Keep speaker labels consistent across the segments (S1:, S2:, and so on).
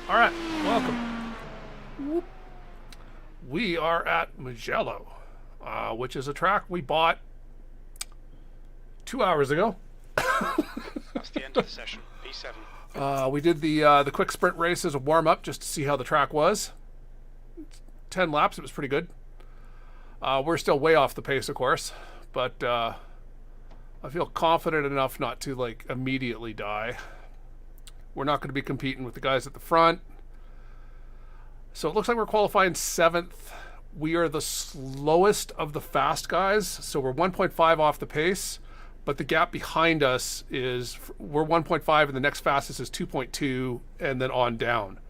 S1: All right, welcome. Whoop. We are at Mugello, which is a track we bought 2 hours ago.
S2: That's the end of the session. P7.
S1: We did the quick sprint race as a warm up just to see how the track was. 10 laps, it was pretty good. We're still way off the pace, of course, but I feel confident enough not to like immediately die. We're not going to be competing with the guys at the front. So it looks like we're qualifying 7th. We are the slowest of the fast guys, so we're 1.5 off the pace, but the gap behind us is, we're 1.5 and the next fastest is 2.2 and then on down.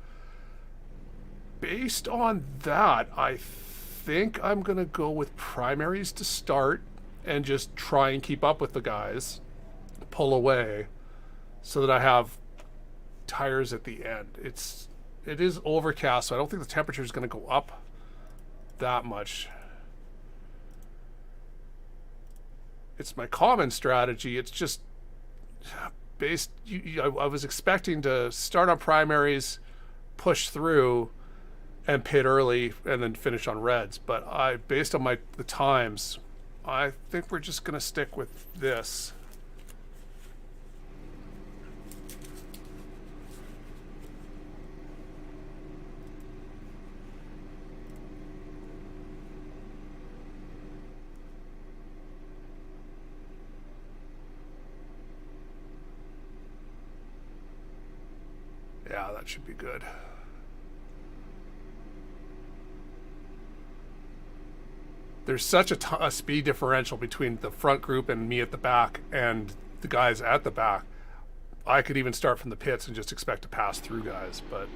S1: Based on that, I think I'm going to go with primaries to start and just try and keep up with the guys, pull away, so that I have tires at the end. It is overcast, so I don't think the temperature is going to go up that much. It's my common strategy. It's just based. I was expecting to start on primaries, push through, and pit early, and then finish on reds. But based on the times, I think we're just going to stick with this. Yeah, that should be good. There's such a speed differential between the front group and me at the back and the guys at the back. I could even start from the pits and just expect to pass through guys, but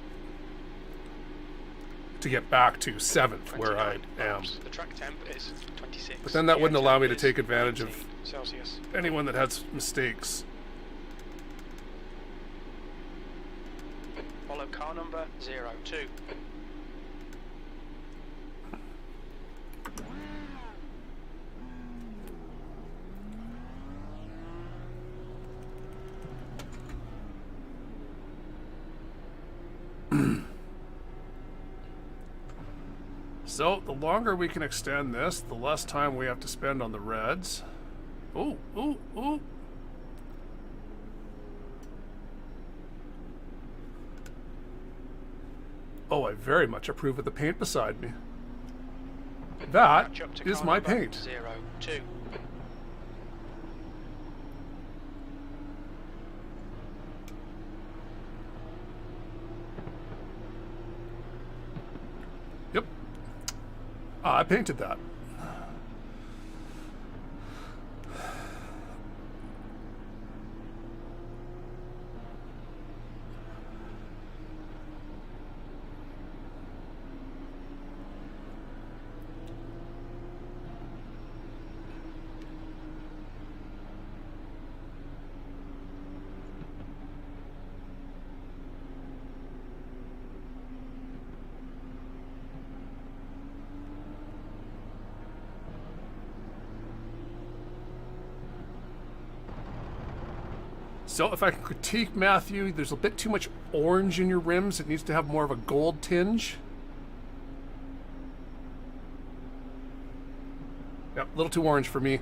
S1: to get back to 7th where I am.
S2: The track temp is 26.
S1: But then that wouldn't allow me to take advantage of
S2: Celsius.
S1: anyone that has mistakes.
S2: Follow car number 02.
S1: So the longer we can extend this, the less time we have to spend on the reds. Ooh, ooh, ooh. Oh, I very much approve of the paint beside me. That is my paint.
S2: 02.
S1: Yep. I painted that. So if I can critique Matthew, there's a bit too much orange in your rims. It needs to have more of a gold tinge. Yep, a little too orange for me.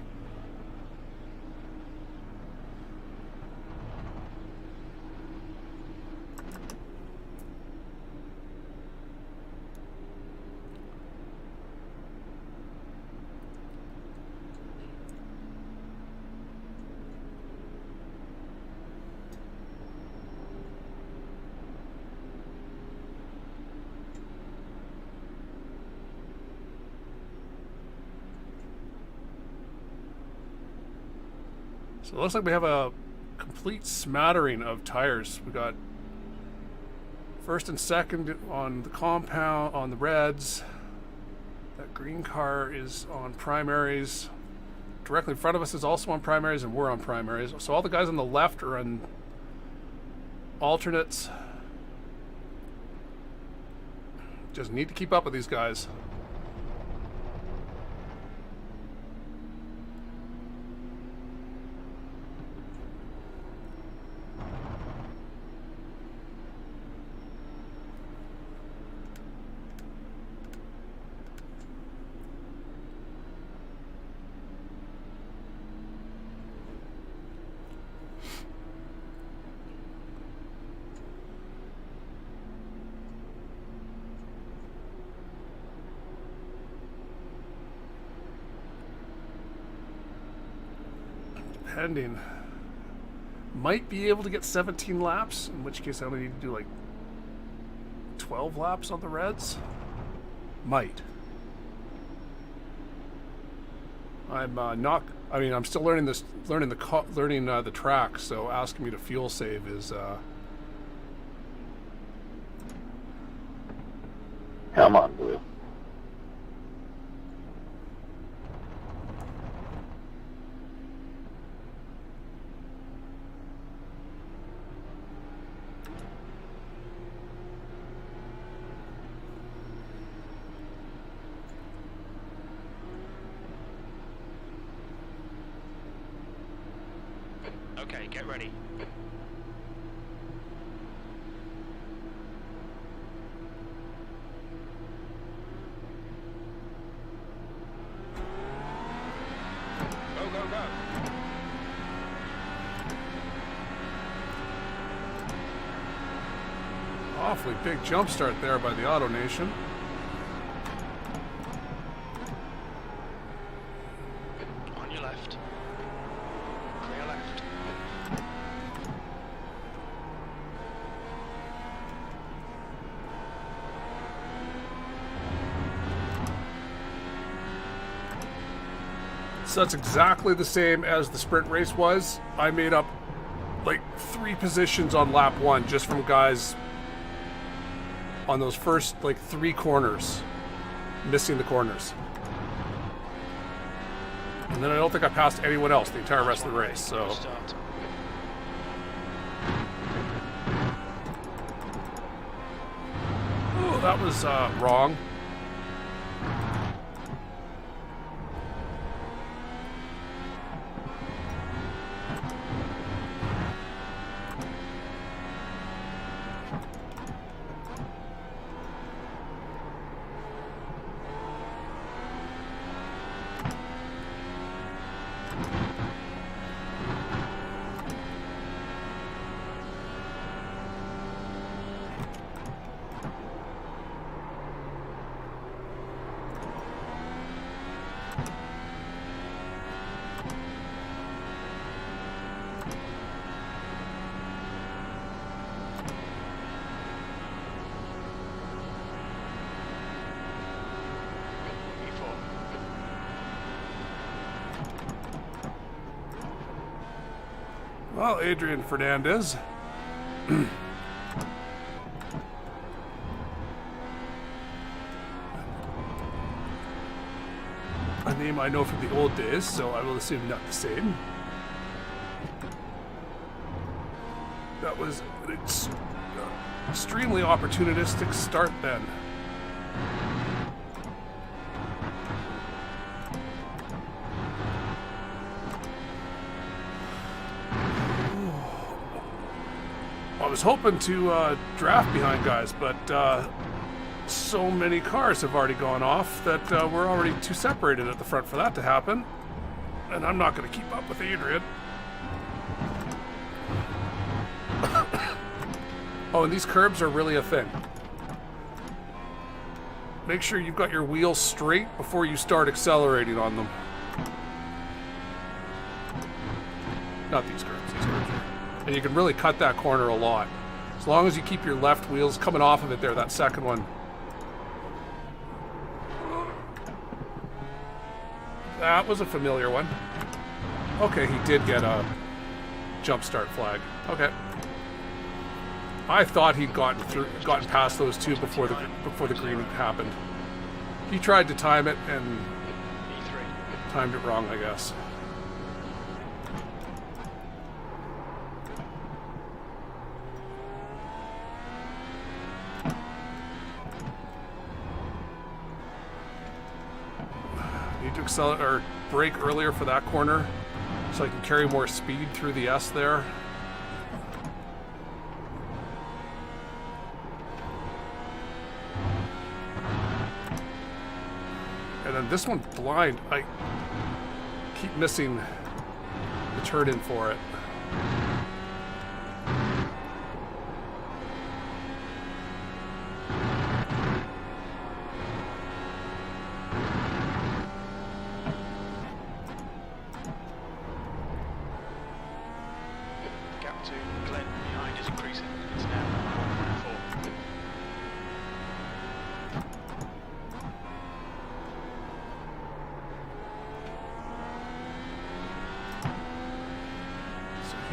S1: So it looks like we have a complete smattering of tires. We got first and second on the compound, on the reds. That green car is on primaries. Directly in front of us is also on primaries, and we're on primaries. So all the guys on the left are on alternates. Just need to keep up with these guys. Depending. Might be able to get 17 laps, in which case I only need to do like 12 laps on the Reds. Might. I'm not. I mean, I'm still learning this, learning the track. So asking me to fuel save is.
S3: Come on, Blue.
S2: Okay, get ready. Go, go, go.
S1: Awfully big jump start there by the Auto Nation.
S2: On your left. Clear left.
S1: So that's exactly the same as the sprint race was. I made up like 3 positions on lap 1 just from guys on those first like 3 corners, missing the corners. And then I don't think I passed anyone else the entire rest of the race, so.
S2: Start.
S1: Ooh, that was wrong.
S2: E4.
S1: Well, Adrian Fernandez. A name I know from the old days, so I will assume not the same. That was an extremely opportunistic start then. I was hoping to draft behind guys, but so many cars have already gone off that we're already too separated at the front for that to happen. And I'm not going to keep up with Adrian. Oh, and these curbs are really a thing. Make sure you've got your wheels straight before you start accelerating on them. Not these curbs, these curbs are. And you can really cut that corner a lot. As long as you keep your left wheels coming off of it there, that second one. That was a familiar one. Okay, he did get a jump start flag. Okay. I thought he'd gotten past those 2 before the green happened. He tried to time it and
S2: E3.
S1: timed it wrong, I guess. Need to accelerate or brake earlier for that corner so I can carry more speed through the S there. And then this one blind, I keep missing the turn in for it.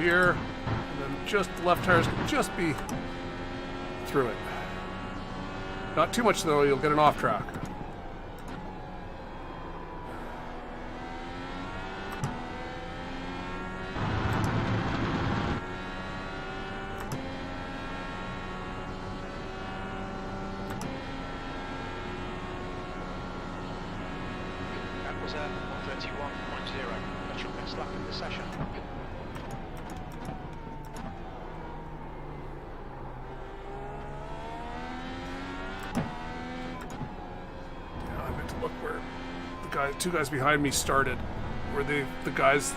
S1: here, and then just the left tires can just be through it. Not too much though, you'll get an off track.
S2: That was a 131.0. That's your best lap in the session.
S1: I meant to look where the two guys behind me started. Were they the guys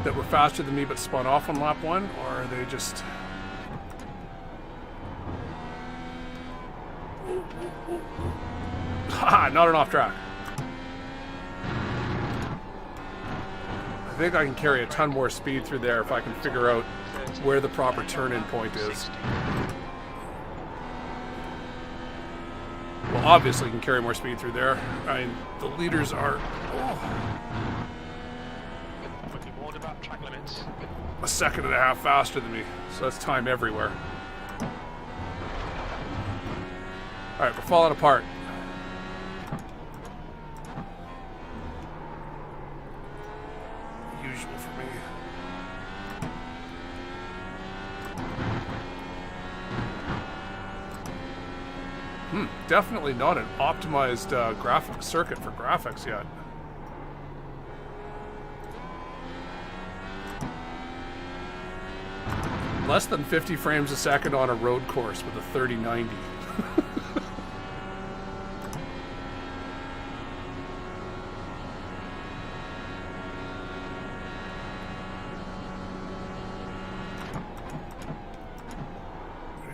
S1: that were faster than me but spun off on lap 1, or are they just... Ha! Not an off track. I think I can carry a ton more speed through there if I can figure out where the proper turn-in point is. Well, obviously you can carry more speed through there. I mean, the leaders are
S2: Quickly warned about track limits.
S1: a second and a half faster than me, so that's time everywhere. Alright, we're falling apart. Usual for me. Definitely not an optimized graphic circuit for graphics yet. Less than 50 frames a second on a road course with a 3090.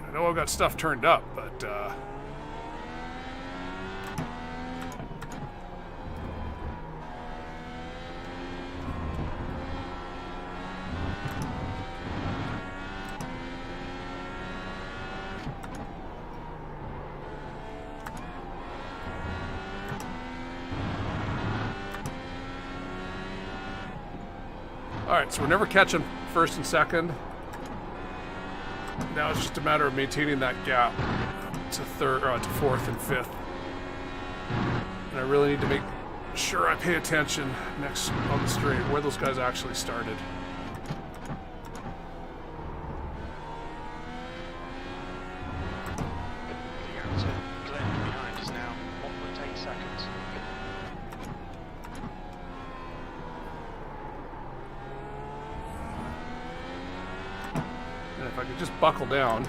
S1: I know I've got stuff turned up, but alright, so we're never catching first and second. Now it's just a matter of maintaining that gap to fourth and fifth. And I really need to make sure I pay attention next on the straight where those guys actually started.
S2: The outer blend behind is now 1.8 seconds.
S1: And if I could just buckle down.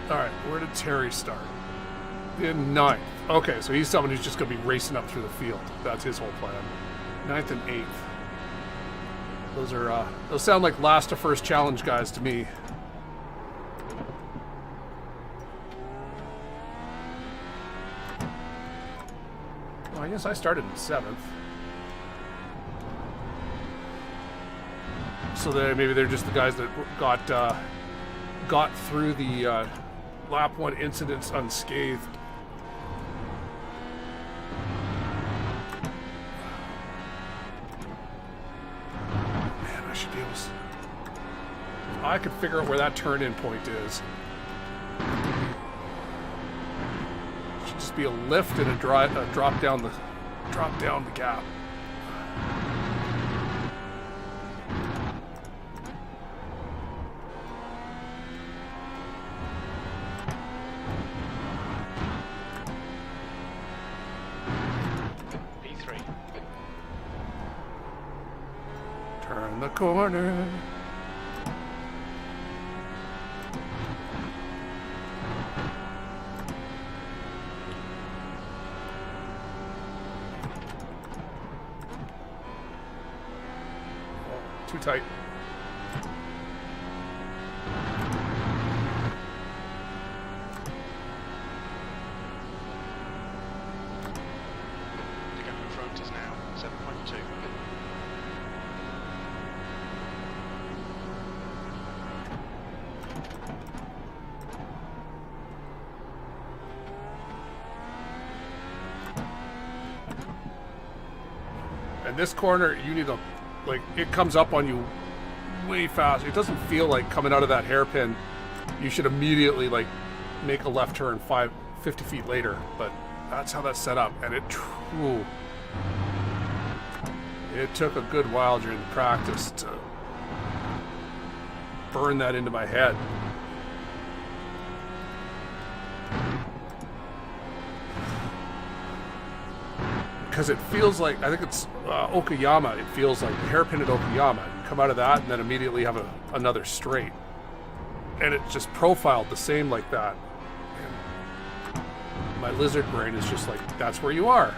S1: Alright, where did Terry start? In 9th. Okay, so he's someone who's just going to be racing up through the field. That's his whole plan. 9th and 8th. Those are, those sound like last to first challenge guys to me. Well, I guess I started in 7th. So maybe they're just the guys that got through the lap 1 incidents unscathed. Man, I should be able to... I could figure out where that turn-in point is. It should just be a lift and a drop down the gap. Turn the corner. Oh, too tight.
S2: The gap in front is now 7.2.
S1: And this corner, you need to, like, it comes up on you way fast. It doesn't feel like coming out of that hairpin, you should immediately, like, make a left turn 50 feet later. But that's how that's set up. And it took a good while during the practice to burn that into my head. Because it feels like, I think it's Okayama, it feels like the hairpin at Okayama. You come out of that and then immediately have another straight. And it just profiled the same like that. And my lizard brain is just like, that's where you are.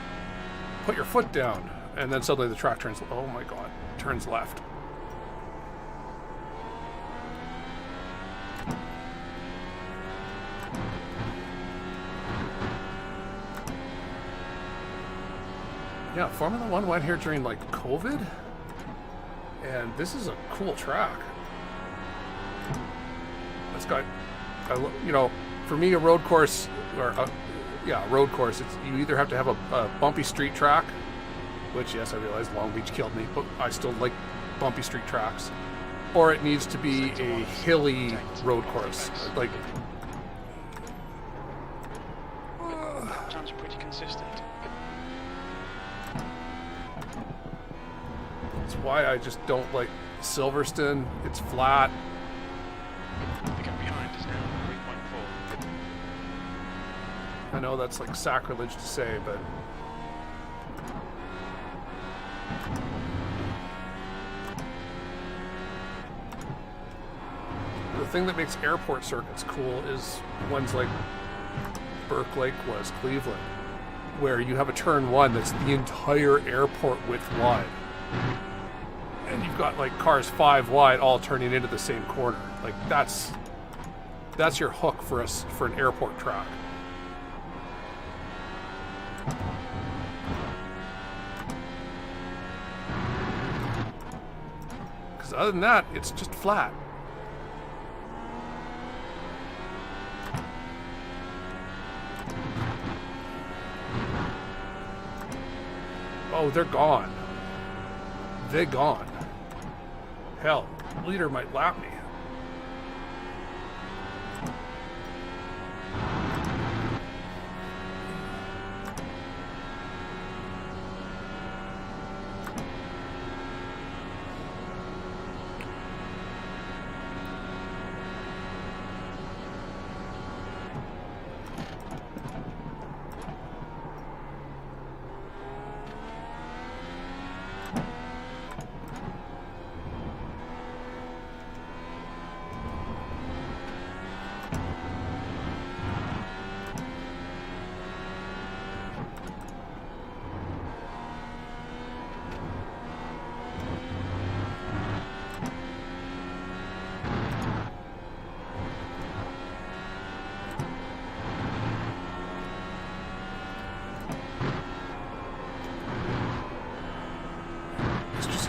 S1: Put your foot down. And then suddenly the track turns, oh my God, turns left. Yeah, Formula One went here during like COVID, and this is a cool track. It's got, you know, for me a road course, or road course. It's, you either have to have a bumpy street track, which yes, I realize Long Beach killed me, but I still like bumpy street tracks, or it needs to be a hilly road course, like.
S2: Times are pretty consistent.
S1: That's why I just don't like Silverstone. It's flat.
S2: The gap behind is now 3.4.
S1: I know that's like sacrilege to say, but the thing that makes airport circuits cool is ones like Burke Lake was, Cleveland, where you have a turn one that's the entire airport width wide. And you've got like cars 5 wide all turning into the same corner. Like that's your hook for an airport track. Because other than that, it's just flat. Oh, they're gone. They're gone. Hell, leader might lap me.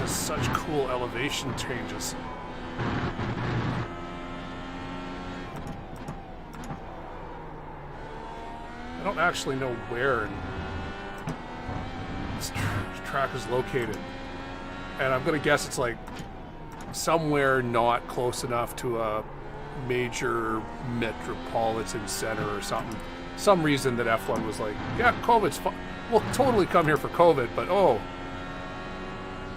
S1: Such cool elevation changes. I don't actually know where this track is located, and I'm gonna guess it's like somewhere not close enough to a major metropolitan center or something. Some reason that F1 was like, yeah, COVID's fun. We'll totally come here for COVID, but oh,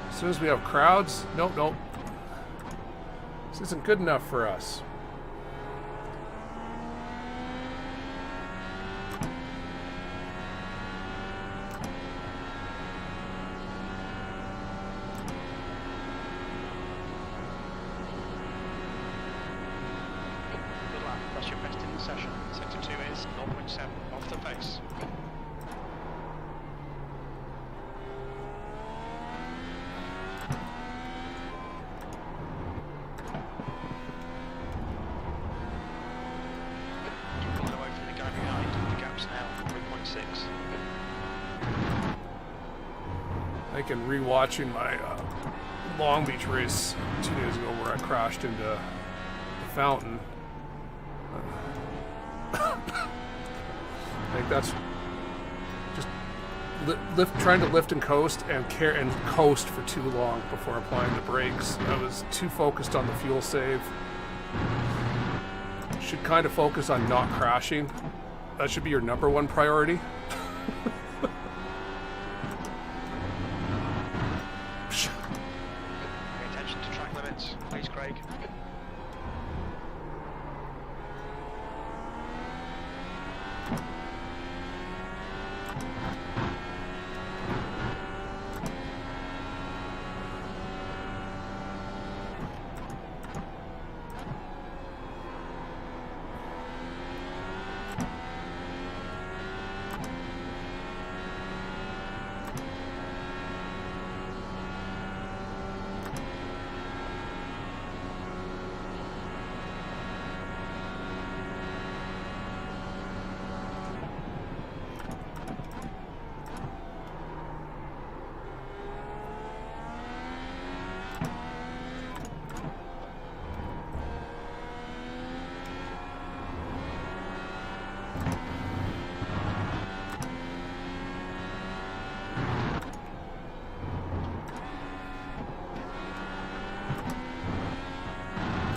S1: as soon as we have crowds, nope. This isn't good enough for us.
S2: Good luck. That's your best in the session. Sector 2 is 0.7 off the pace.
S1: I can rewatching my Long Beach race 2 days ago where I crashed into the fountain. I think that's just trying to lift and coast and coast for too long before applying the brakes. I was too focused on the fuel save. Should kind of focus on not crashing. That should be your number one priority.
S2: Pay attention to track limits, please, Craig.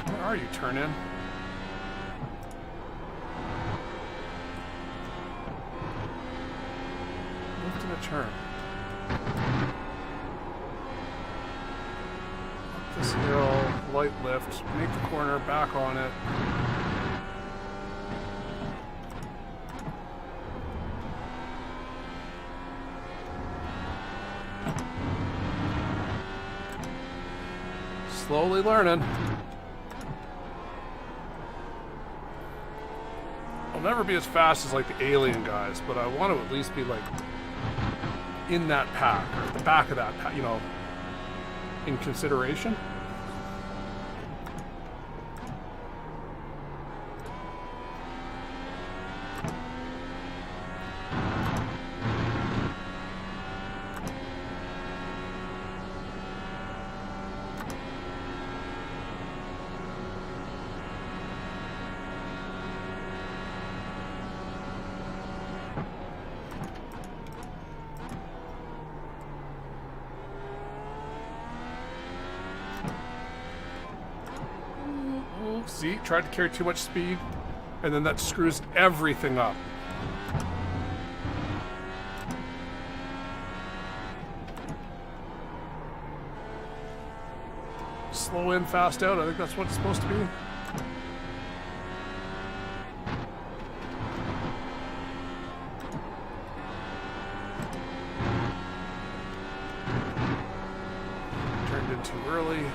S1: Where are you, turn in? Lift in a turn. Up this hill, light lift, make the corner, back on it. Slowly learning. I'll never be as fast as like the alien guys, but I want to at least be like in that pack, or at the back of that pack, you know, in consideration. See, tried to carry too much speed, and then that screws everything up. Slow in, fast out. I think that's what it's supposed to be. Turned in too early.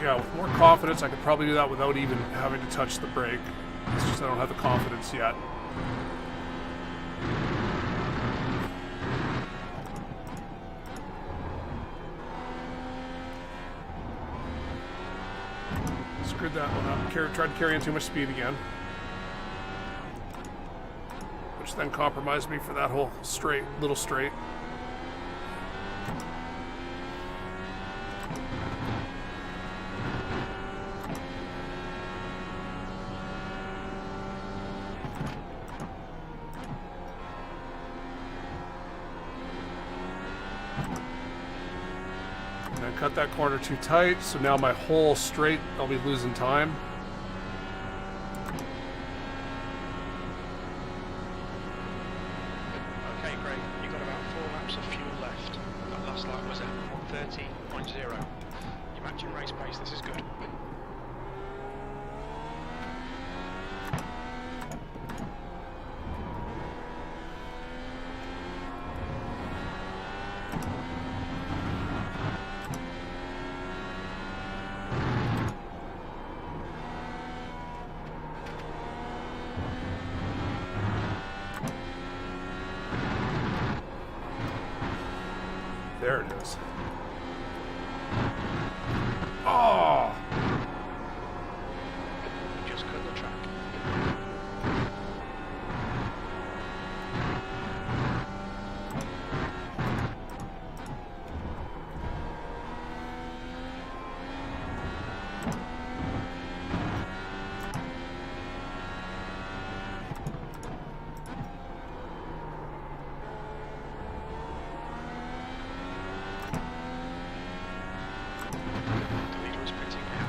S1: Yeah, with more confidence, I could probably do that without even having to touch the brake. It's just I don't have the confidence yet. Screwed that one up. Tried to carry in too much speed again. Which then compromised me for that whole little straight. cut that corner too tight, so now my whole straight, I'll be losing time.
S2: Okay, Craig, you've got about 4 laps of fuel left. That last lap was at 130.0. You're matching race pace, this is good.
S1: There it is. Oh!
S2: Just cut the track. The leader is pitting now.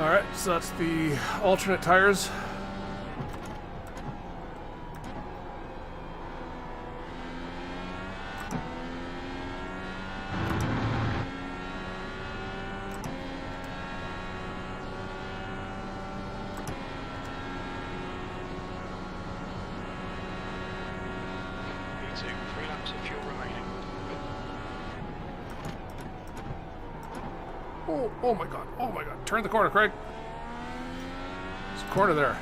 S1: Alright, so that's the alternate tires.
S2: V2, 3 laps of fuel remaining.
S1: Oh my god, oh my god. Turn the corner, Craig. There's a corner there.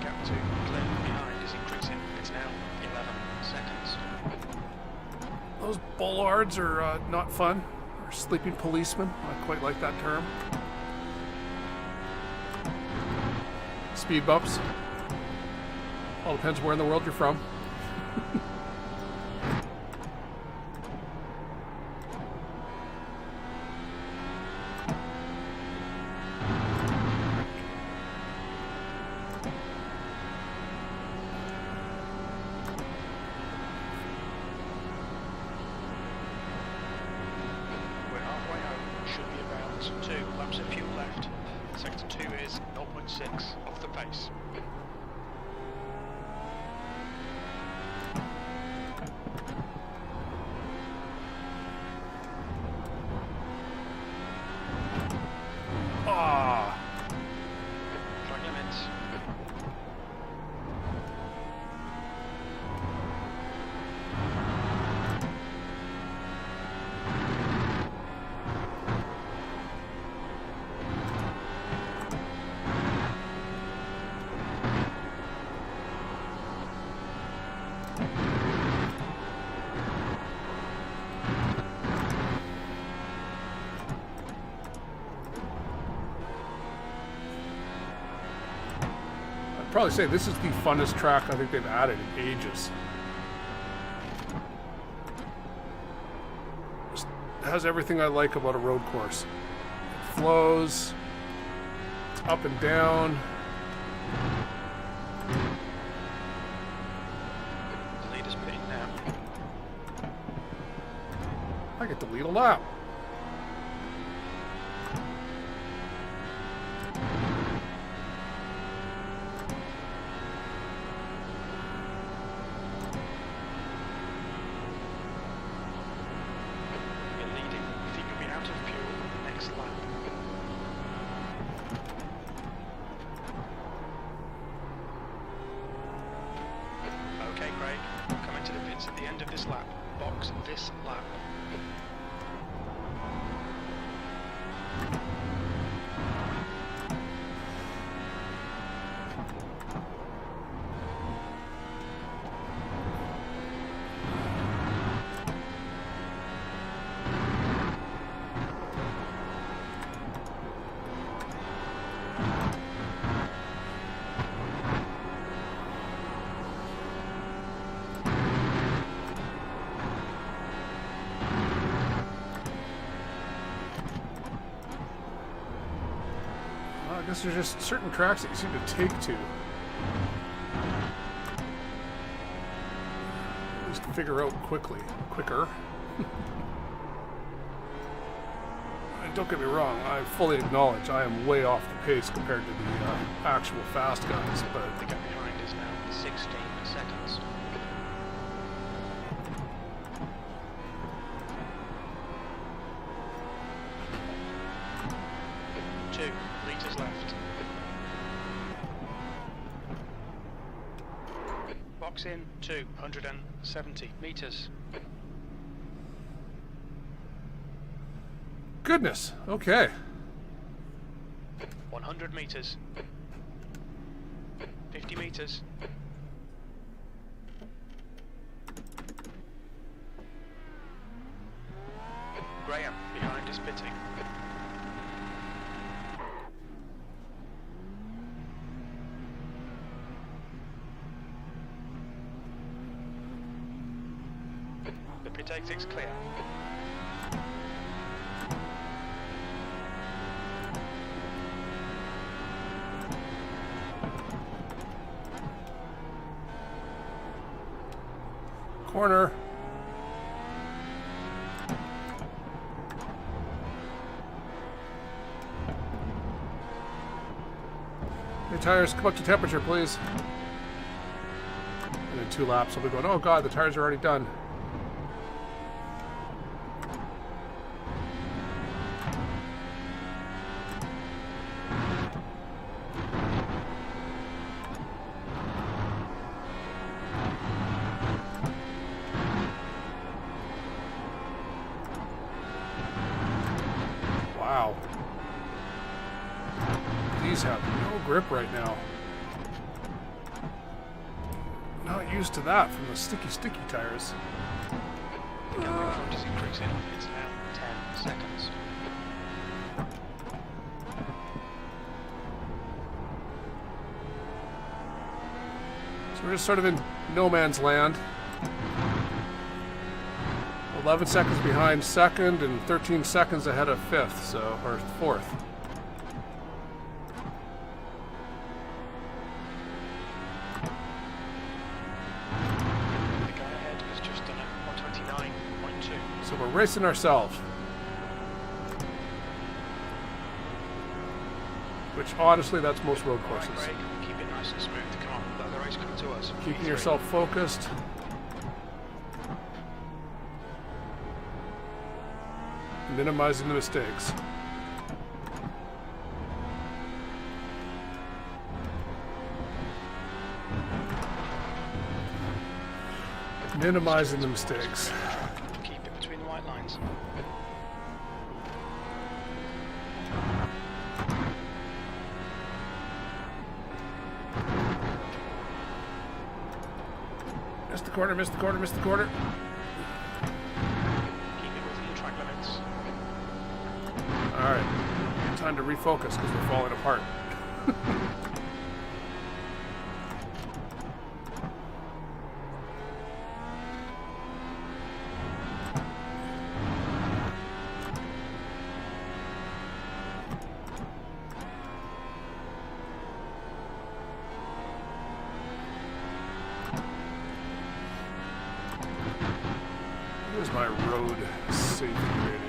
S2: Gap to clear behind is increasing. It's now 11 seconds.
S1: Those bollards are not fun. Or sleeping policemen. I quite like that term. Speed bumps. All depends where in the world you're from.
S2: We're halfway home. Should be about 2 laps of fuel left. Sector 2 is 0.6 off the pace.
S1: Ah,
S2: Track limits.
S1: I'd probably say this is the funnest track I think they've added in ages. Just has everything I like about a road course. It flows, it's up and down.
S2: The leader's pitting now.
S1: I get to lead a lap.
S2: You're leading. You think you'll be out of fuel next lap. Okay, Craig. Coming to the pits at the end of this lap. Box this lap.
S1: guess there's just certain tracks that you seem to take to. At least figure out quicker. And don't get me wrong, I fully acknowledge I am way off the pace compared to the actual fast guys, but
S2: The gap behind is now 16 seconds. 2 litres left. Box in 270 metres.
S1: goodness, okay.
S2: 100 metres. 50 metres. Graham behind is pitting. The pit exit's clear.
S1: Corner. Hey, tires, come up to temperature, please. And in 2 laps, I'll be going, oh god, the tires are already done. Wow. These have no grip right now. Not used to that from the sticky tires.
S2: The gap in front is increasing. It's now 10 seconds.
S1: So we're just sort of in no man's land. 11 seconds behind second and 13 seconds ahead of fifth, so, or fourth.
S2: The guy ahead has just done a 129.2.
S1: So we're racing ourselves. Which, honestly, that's most road
S2: All right,
S1: courses.
S2: Craig, keep it nice and smooth. Come on, let the race come to us.
S1: Keeping
S2: P3.
S1: yourself focused. Minimizing the mistakes. Minimizing the mistakes.
S2: Keep it between the white lines.
S1: Missed the corner, missed the corner, missed the corner.
S2: Keep it within the track limits.
S1: Alright. Time to refocus because we're falling apart. Here's my road safety rating.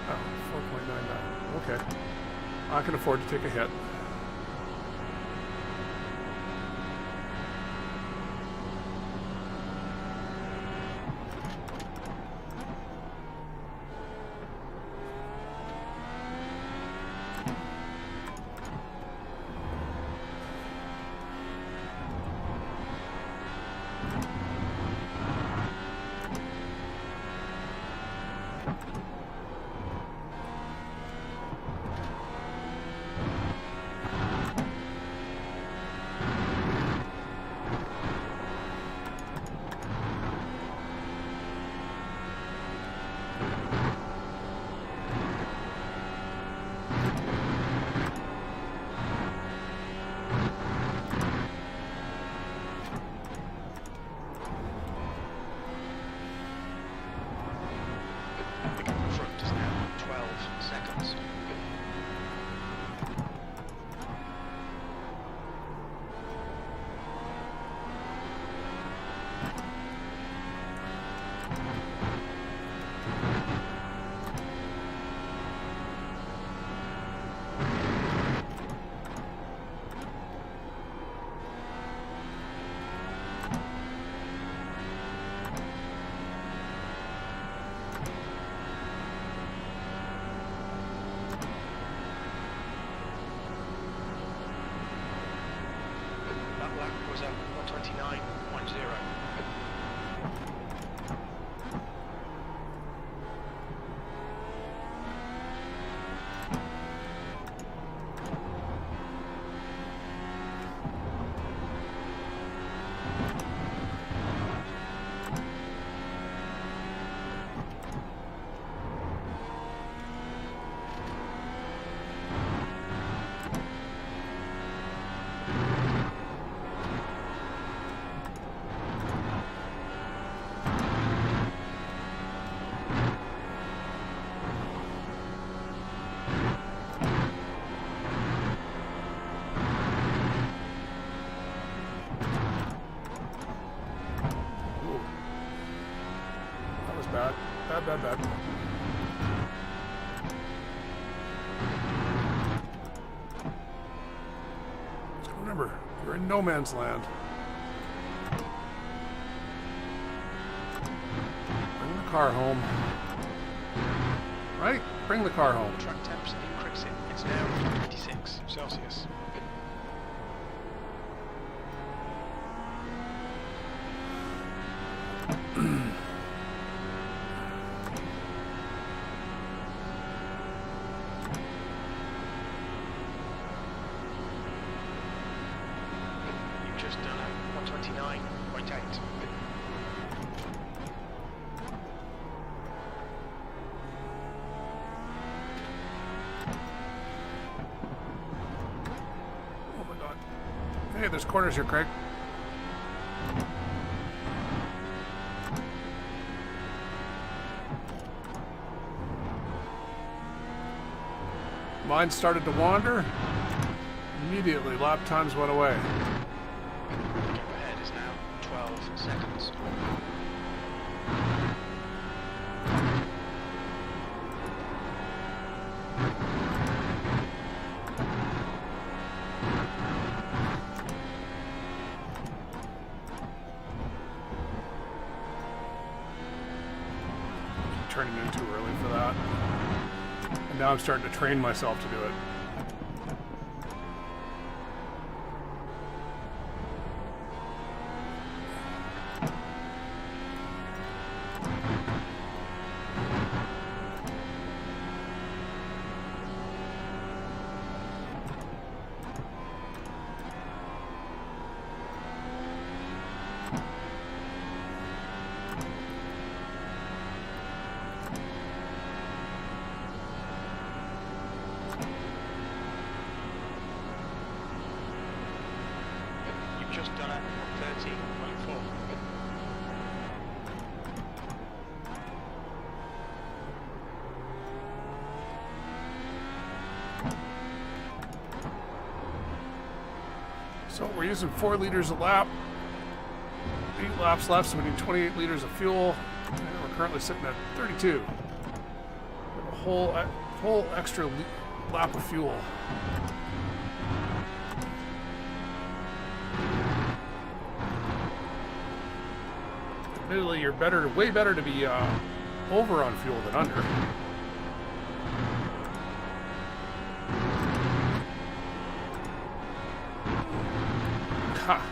S1: Oh, 4.99. Okay. I can afford to take a hit. Bad, bad, bad. Just remember, you're in no man's land. Bring the car home. Right? Bring the car home.
S2: Track temps increasing. It's now 26 Celsius. You've just done a 129.8.
S1: Oh my god. Hey, there's corners here, Craig. Mine started to wander. Immediately, lap times went away.
S2: The gap ahead is now 12 seconds.
S1: Turning in too early for that. And now I'm starting to train myself to do it.
S2: You've just done a 30.4.
S1: So we're using 4 liters a lap. 8 laps left, so we need 28 liters of fuel. And we're currently sitting at 32. We have a whole extra lap of fuel. Admittedly, you're way better to be over on fuel than under. Ha.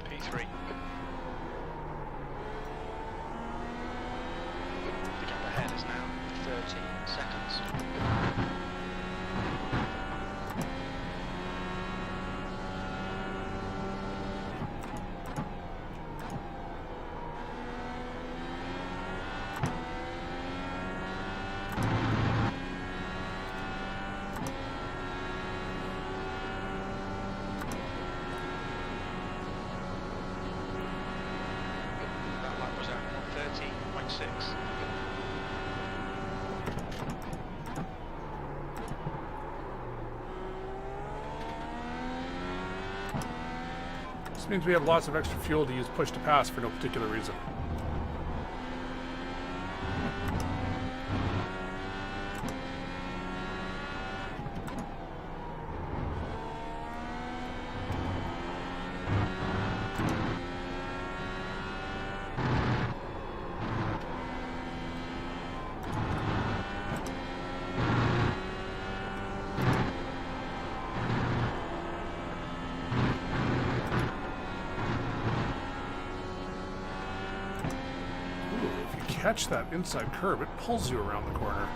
S2: P3. The gap ahead is now 30 seconds. That lap was at 130.6.
S1: This means we have lots of extra fuel to use push to pass for no particular reason. Catch that inside curve, it pulls you around the corner.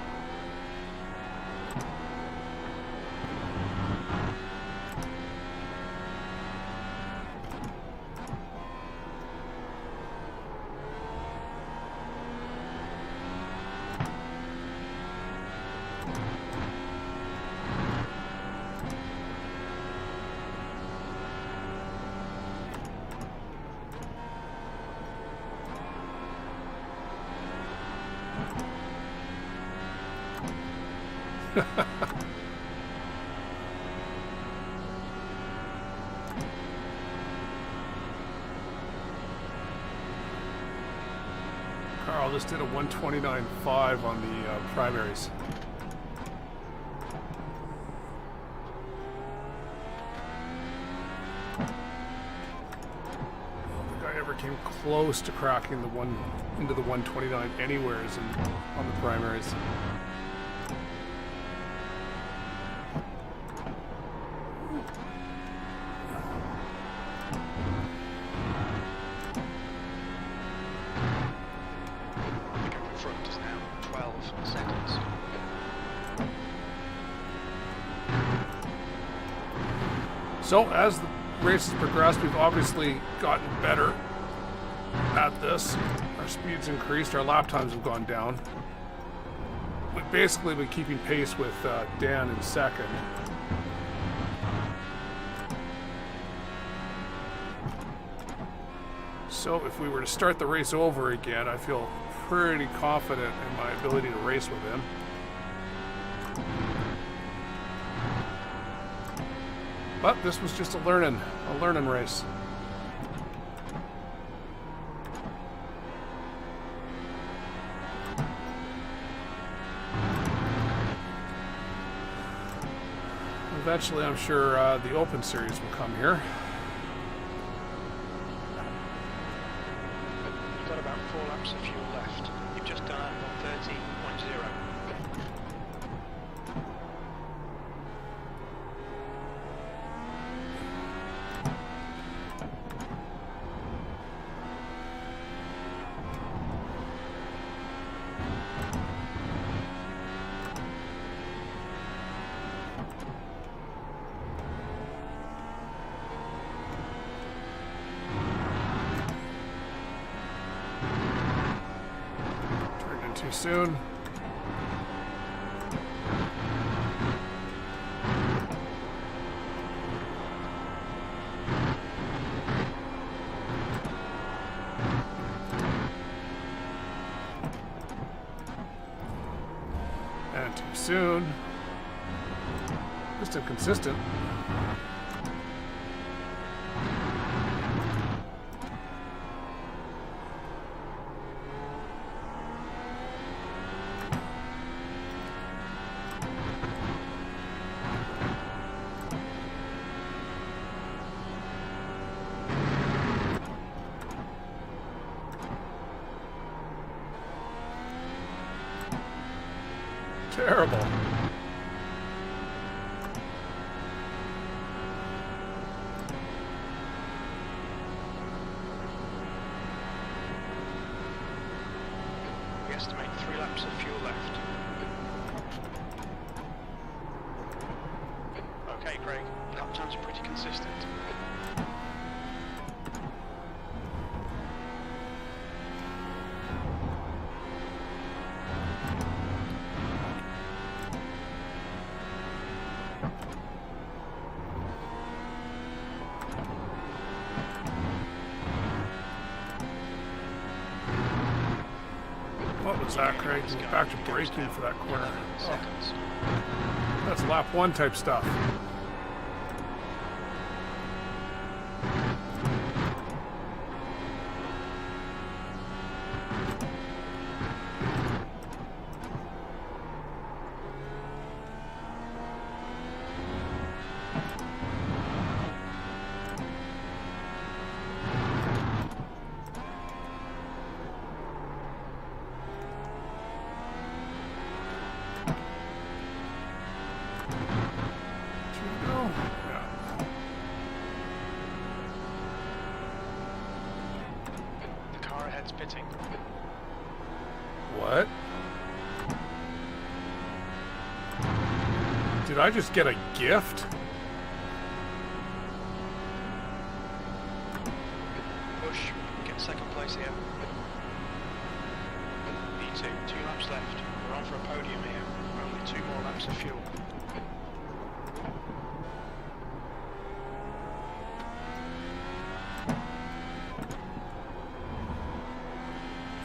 S1: Carl just did a 129.5 on the primaries. Came close to cracking the one into the 129 anywheres on the primaries.
S2: The gap in front is now 12 seconds.
S1: So as the race has progressed, we've obviously gotten better at this. Our speed's increased, our lap times have gone down. We've basically been keeping pace with Dan in second. So if we were to start the race over again, I feel pretty confident in my ability to race with him. But this was just a learning race. Eventually, I'm sure the Open Series will come here.
S2: You've got about 4 laps of fuel left. You've just done a 30.0.
S1: Too soon. And too soon. Just inconsistent. Terrible.
S2: We estimate 3 laps of fuel left. Okay, Craig. Lap times are pretty consistent.
S1: What was that, Craig? Back to braking for that corner.
S2: Seconds.
S1: That's lap 1 type stuff.
S2: Pitting.
S1: What? Did I just get a gift?
S2: Push. Get second place here. P2. 2 laps left. We're on for a podium here. Only 2 more laps of fuel.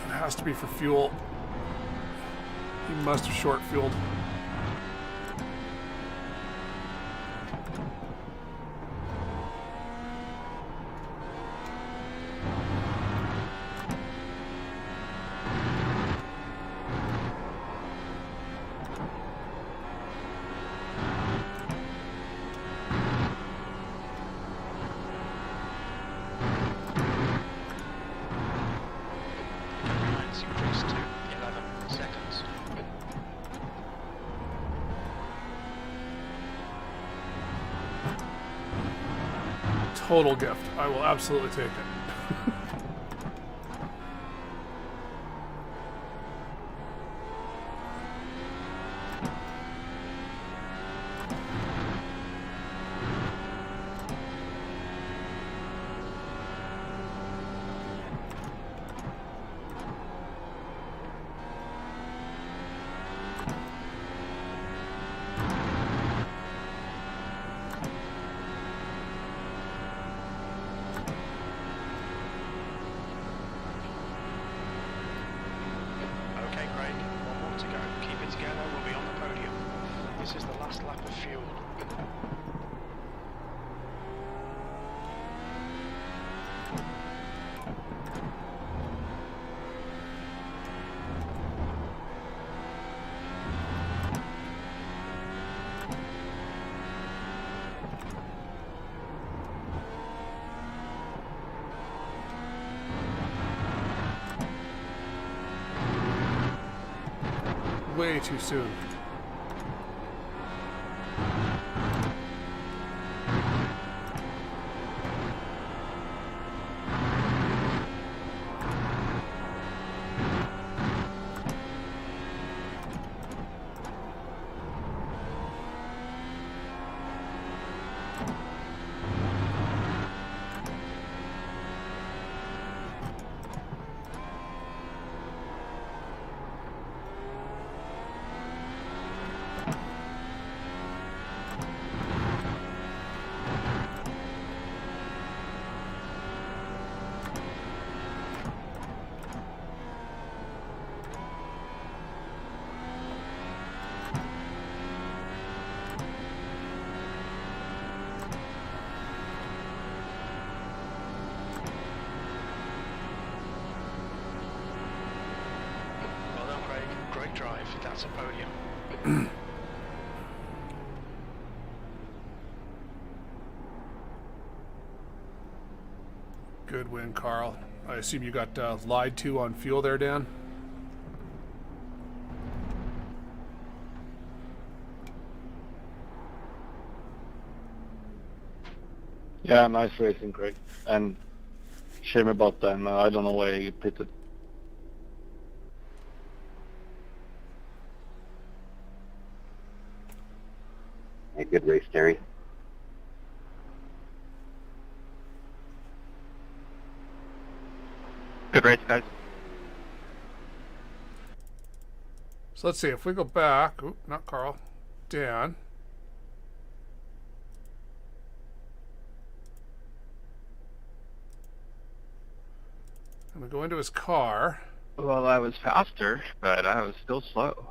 S1: Has to be for fuel. He must have short fueled. total gift. I will absolutely take it.
S2: Okay, Craig, one more to go. Keep it together, we'll be on the podium. This is the last lap of fuel.
S1: Way too soon.
S2: Well done, Craig. Great drive. That's a podium.
S1: Good win, Carl. I assume you got lied to on fuel there, Dan?
S3: Yeah, nice racing, Craig. And shame about them. I don't know why he pitted.
S4: A good race, Terry.
S5: Good race, guys.
S1: So let's see, if we go back, oop, not Carl, Dan. And we go into his car.
S5: Well, I was faster, but I was still slow.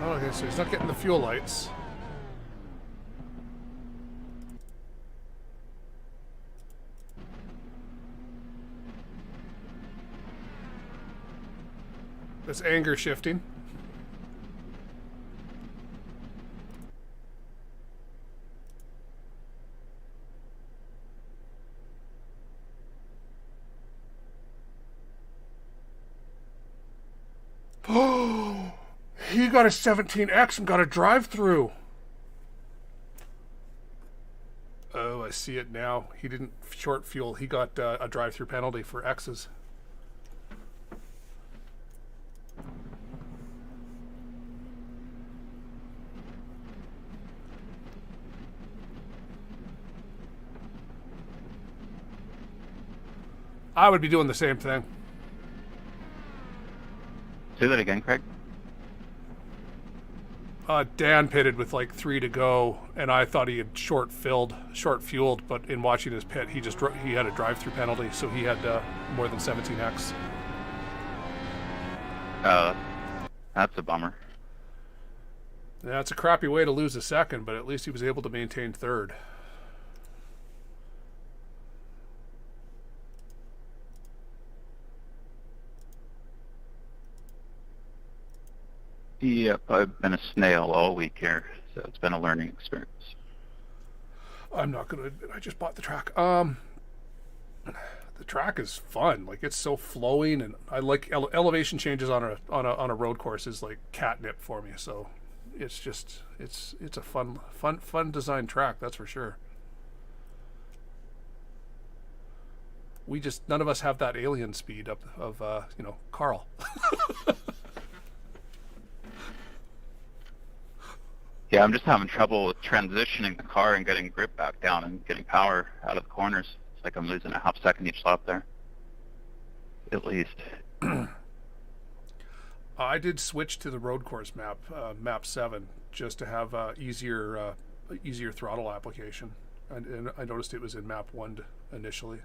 S1: Oh, okay, so he's not getting the fuel lights. This anger shifting. Oh, he got a 17X and got a drive-through. Oh, I see it now. He didn't short fuel. He got a drive-through penalty for X's. I would be doing the same thing.
S5: Say that again, Craig.
S1: Dan pitted with like 3 to go, and I thought he had short fueled, but in watching his pit, he had a drive-through penalty, so he had more than 17X.
S5: That's a bummer.
S1: Yeah, it's a crappy way to lose a second, but at least he was able to maintain third.
S5: Yep, I've been a snail all week here, so it's been a learning experience.
S1: I'm not going to admit I just bought the track. The track is fun. Like, it's so flowing, and I like elevation changes on a road course is like catnip for me. So it's just it's a fun design track, that's for sure. We just, none of us have that alien speed of Carl.
S5: Yeah, I'm just having trouble with transitioning the car and getting grip back down and getting power out of the corners. It's like I'm losing a half second each lap there, at least.
S1: I did switch to the road course map, map 7, just to have easier throttle application, and I noticed it was in map 1 initially.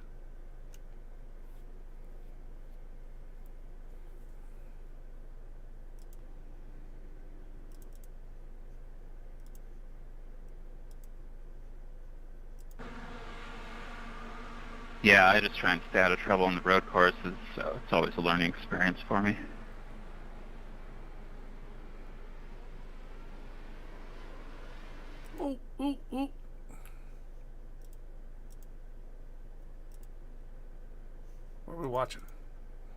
S5: Yeah, I just try and stay out of trouble on the road courses, so it's always a learning experience for me.
S1: Ooh, ooh, ooh. What are we watching?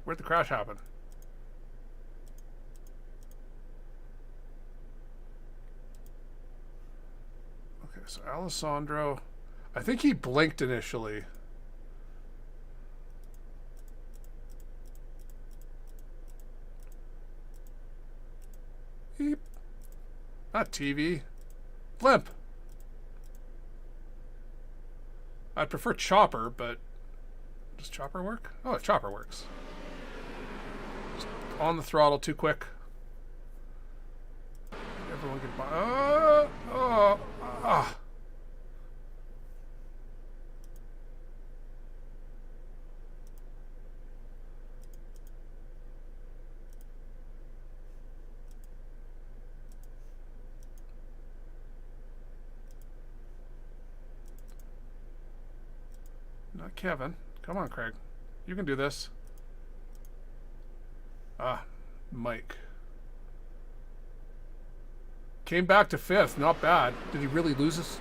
S1: Where'd the crash happen? Okay, so Alessandro, I think he blinked initially. Beep. Not TV. Blimp. I'd prefer Chopper, but does Chopper work? Oh, Chopper works. Just on the throttle too quick. Everyone get by. Not Kevin. Come on, Craig. You can do this. Mike. Came back to 5th. Not bad. Did he really lose us?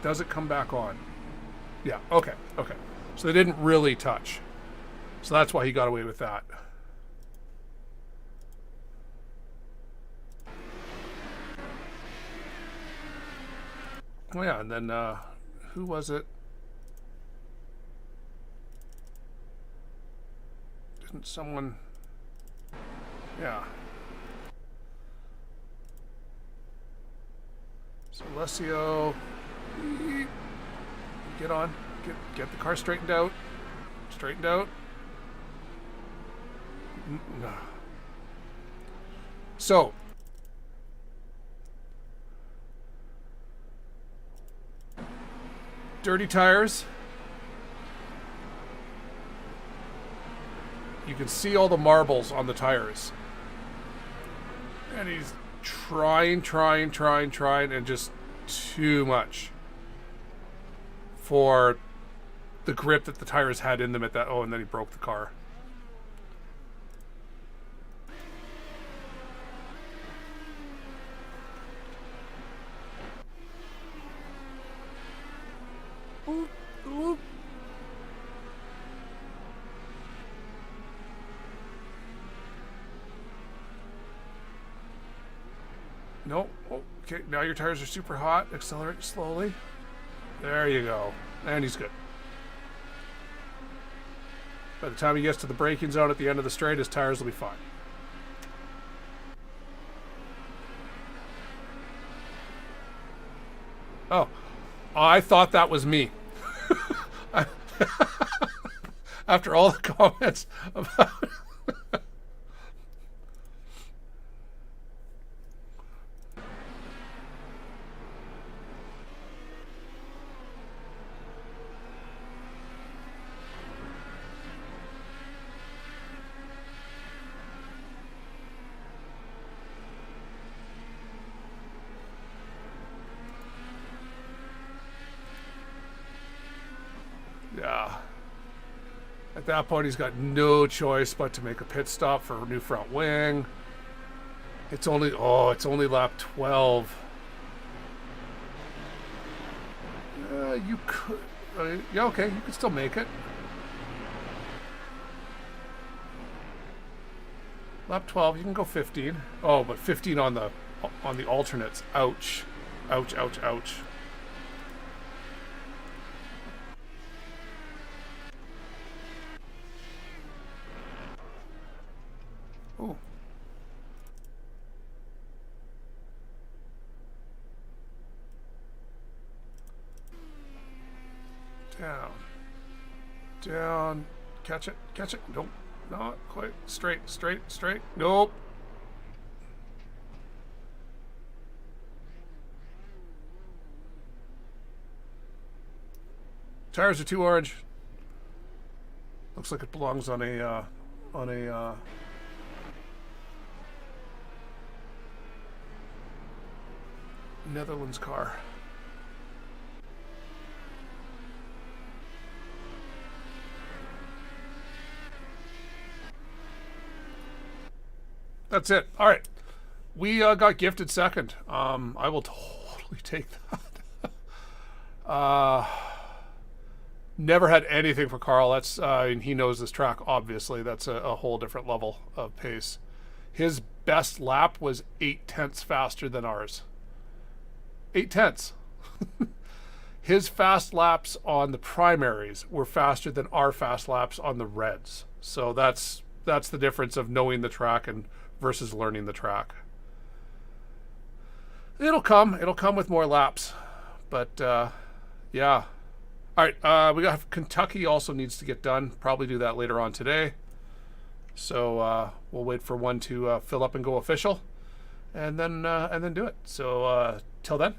S1: Does it come back on? Yeah, okay, okay. So they didn't really touch. So that's why he got away with that. Oh yeah, and then who was it? Didn't someone... Yeah. So Alessio, get on, get the car straightened out. Straightened out. No. So dirty tires. You can see all the marbles on the tires. And he's trying, and just too much for the grip that the tires had in them at that. Oh, and then he broke the car. Oop, oop. No. Oh, okay, now your tires are super hot. Accelerate slowly. There you go. And he's good. By the time he gets to the braking zone at the end of the straight, his tires will be fine. Oh, I thought that was me. After all the comments about... Yeah. At that point, he's got no choice but to make a pit stop for a new front wing. It's only lap 12. You could. Yeah, okay. You could still make it. Lap 12. You can go 15. Oh, but 15 on the alternates. Ouch. Ouch. Ouch. Ouch. Ooh. Down. Down. Catch it. Catch it. Nope. Not quite. Straight. Straight. Straight. Nope. Tires are too orange. Looks like it belongs on a Netherlands car. That's it. All right. We got gifted second. I will totally take that. Never had anything for Carl. That's and he knows this track, obviously. That's a whole different level of pace. His best lap was 0.8 faster than ours. 0.8. His fast laps on the primaries were faster than our fast laps on the reds. So that's the difference of knowing the track and versus learning the track. It'll come with more laps. But yeah. All right, we got Kentucky also needs to get done. Probably do that later on today. So we'll wait for one to fill up and go official, and then do it. So till then.